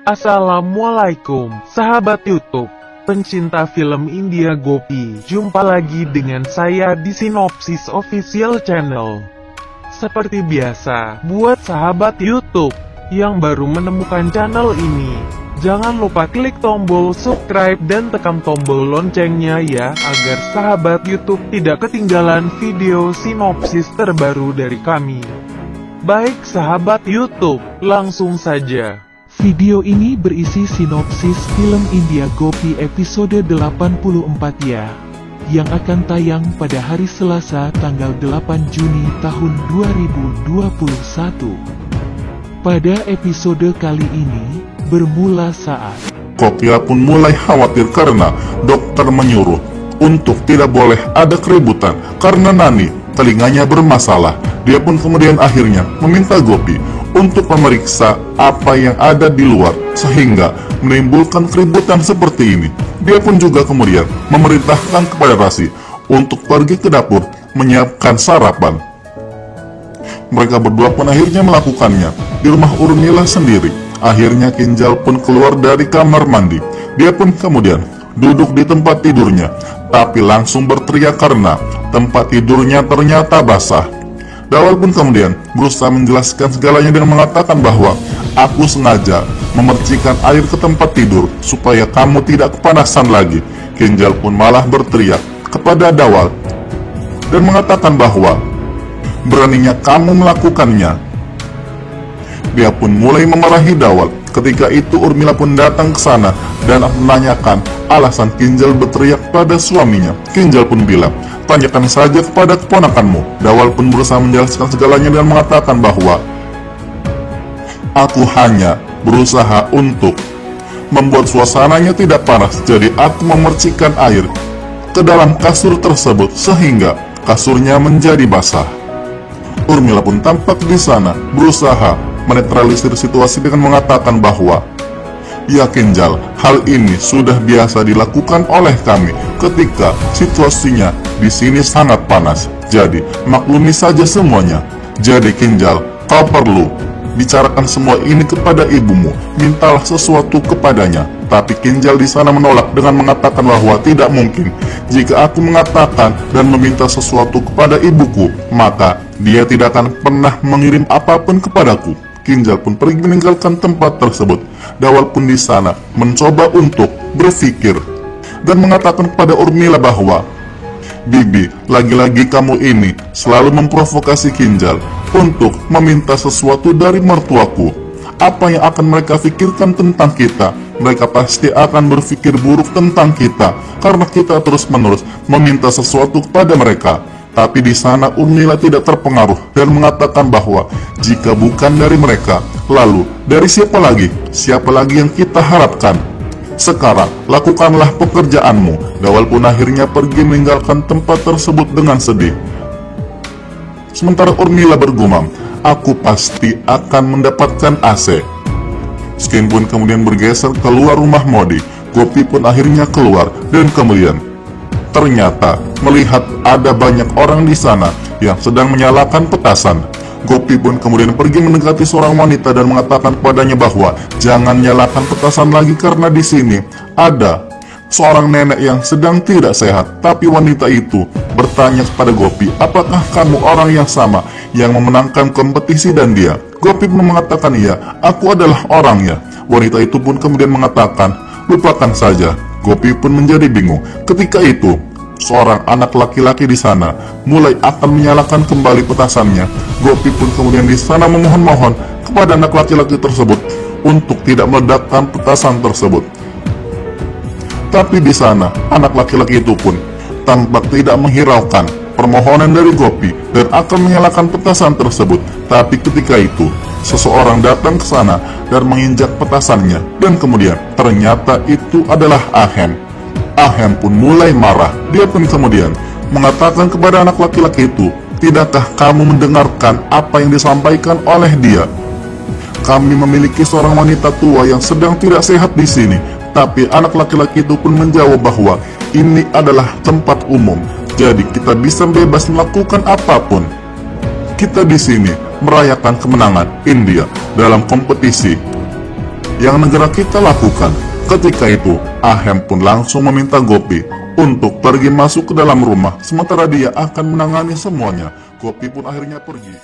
Assalamualaikum, sahabat YouTube, pencinta film India Gopi. Jumpa lagi dengan saya di Sinopsis Official Channel. Seperti biasa, buat sahabat YouTube yang baru menemukan channel ini, jangan lupa klik tombol subscribe dan tekan tombol loncengnya ya, agar sahabat YouTube tidak ketinggalan video sinopsis terbaru dari kami. Baik sahabat YouTube, langsung saja. Video ini berisi sinopsis film India Gopi episode 84 ya, yang akan tayang pada hari Selasa tanggal 8 Juni tahun 2021. Pada episode kali ini, bermula saat Kopia pun mulai khawatir karena dokter menyuruh untuk tidak boleh ada keributan karena Nani telinganya bermasalah. Dia pun kemudian akhirnya meminta Gopi untuk memeriksa apa yang ada di luar sehingga menimbulkan keributan seperti ini. Dia pun juga kemudian memerintahkan kepada Rasi untuk pergi ke dapur menyiapkan sarapan. Mereka berdua pun akhirnya melakukannya di rumah Urmila sendiri. Akhirnya Kinjal pun keluar dari kamar mandi. Dia pun kemudian duduk di tempat tidurnya, tapi langsung berteriak karena tempat tidurnya ternyata basah. Dawal pun kemudian berusaha menjelaskan segalanya dengan mengatakan bahwa aku sengaja memercikan air ke tempat tidur supaya kamu tidak kepanasan lagi. Kinjal pun malah berteriak kepada Dawal dan mengatakan bahwa beraninya kamu melakukannya. Dia pun mulai memarahi Dawal. Ketika itu Urmila pun datang ke sana dan menanyakan alasan Kinjal berteriak pada suaminya. Kinjal pun bilang, tanyakan saja kepada keponakanmu. Dawal pun berusaha menjelaskan segalanya dan mengatakan bahwa aku hanya berusaha untuk membuat suasananya tidak panas. Jadi aku memercikan air ke dalam kasur tersebut sehingga kasurnya menjadi basah. Urmila pun tampak di sana berusaha menetralisir situasi dengan mengatakan bahwa ya Kinjal, hal ini sudah biasa dilakukan oleh kami ketika situasinya di sini sangat panas. Jadi maklumi saja semuanya. Jadi Kinjal, kau perlu bicarakan semua ini kepada ibumu. Mintalah sesuatu kepadanya. Tapi Kinjal di sana menolak dengan mengatakan bahwa tidak mungkin. Jika aku mengatakan dan meminta sesuatu kepada ibuku, maka dia tidak akan pernah mengirim apapun kepadaku. Kinjal pun pergi meninggalkan tempat tersebut. Dawal pun di sana mencoba untuk berpikir dan mengatakan kepada Urmila bahwa Bibi, lagi-lagi kamu ini selalu memprovokasi Kinjal untuk meminta sesuatu dari mertuaku. Apa yang akan mereka pikirkan tentang kita? Mereka pasti akan berpikir buruk tentang kita karena kita terus-menerus meminta sesuatu kepada mereka. Tapi di sana Urmila tidak terpengaruh dan mengatakan bahwa jika bukan dari mereka, lalu dari siapa lagi? Siapa lagi yang kita harapkan? Sekarang, lakukanlah pekerjaanmu. Dawal pun akhirnya pergi meninggalkan tempat tersebut dengan sedih. Sementara Urmila bergumam, aku pasti akan mendapatkan AC. Skin pun kemudian bergeser keluar rumah Modi. Gopi pun akhirnya keluar dan kemudian ternyata melihat ada banyak orang di sana yang sedang menyalakan petasan. Gopi pun kemudian pergi mendekati seorang wanita dan mengatakan kepadanya bahwa jangan nyalakan petasan lagi karena di sini ada seorang nenek yang sedang tidak sehat. Tapi wanita itu bertanya kepada Gopi, apakah kamu orang yang sama yang memenangkan kompetisi dan dia? Gopi pun mengatakan iya, aku adalah orangnya. Wanita itu pun kemudian mengatakan, lupakan saja. Gopi pun menjadi bingung. Ketika itu, seorang anak laki-laki di sana mulai akan menyalakan kembali petasannya. Gopi pun kemudian di sana memohon-mohon kepada anak laki-laki tersebut untuk tidak meledakkan petasan tersebut. Tapi di sana, anak laki-laki itu pun tampak tidak menghiraukan permohonan dari Gopi dan akan menyalakan petasan tersebut. Tapi ketika itu, seseorang datang ke sana dan menginjak petasannya dan kemudian ternyata itu adalah Ahem. Ahem pun mulai marah. Dia pun kemudian mengatakan kepada anak laki-laki itu, tidakkah kamu mendengarkan apa yang disampaikan oleh dia? Kami memiliki seorang wanita tua yang sedang tidak sehat di sini. Tapi anak laki-laki itu pun menjawab bahwa ini adalah tempat umum, jadi kita bisa bebas melakukan apapun. Kita di sini merayakan kemenangan India dalam kompetisi yang negara kita lakukan. Ketika itu, Ahem pun langsung meminta Gopi untuk pergi masuk ke dalam rumah, sementara dia akan menangani semuanya. Gopi pun akhirnya pergi.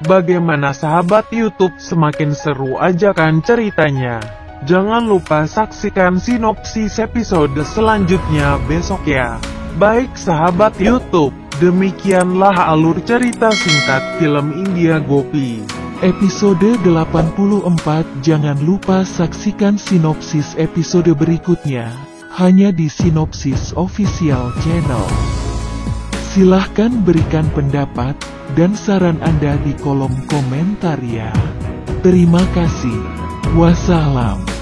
Bagaimana sahabat YouTube, semakin seru aja kan ceritanya? Jangan lupa saksikan sinopsis episode selanjutnya besok ya. Baik sahabat YouTube, demikianlah alur cerita singkat film India Gopi. Episode 84. Jangan lupa saksikan sinopsis episode berikutnya, hanya di Sinopsis Official Channel. Silahkan berikan pendapat dan saran Anda di kolom komentar ya. Terima kasih. Wassalam.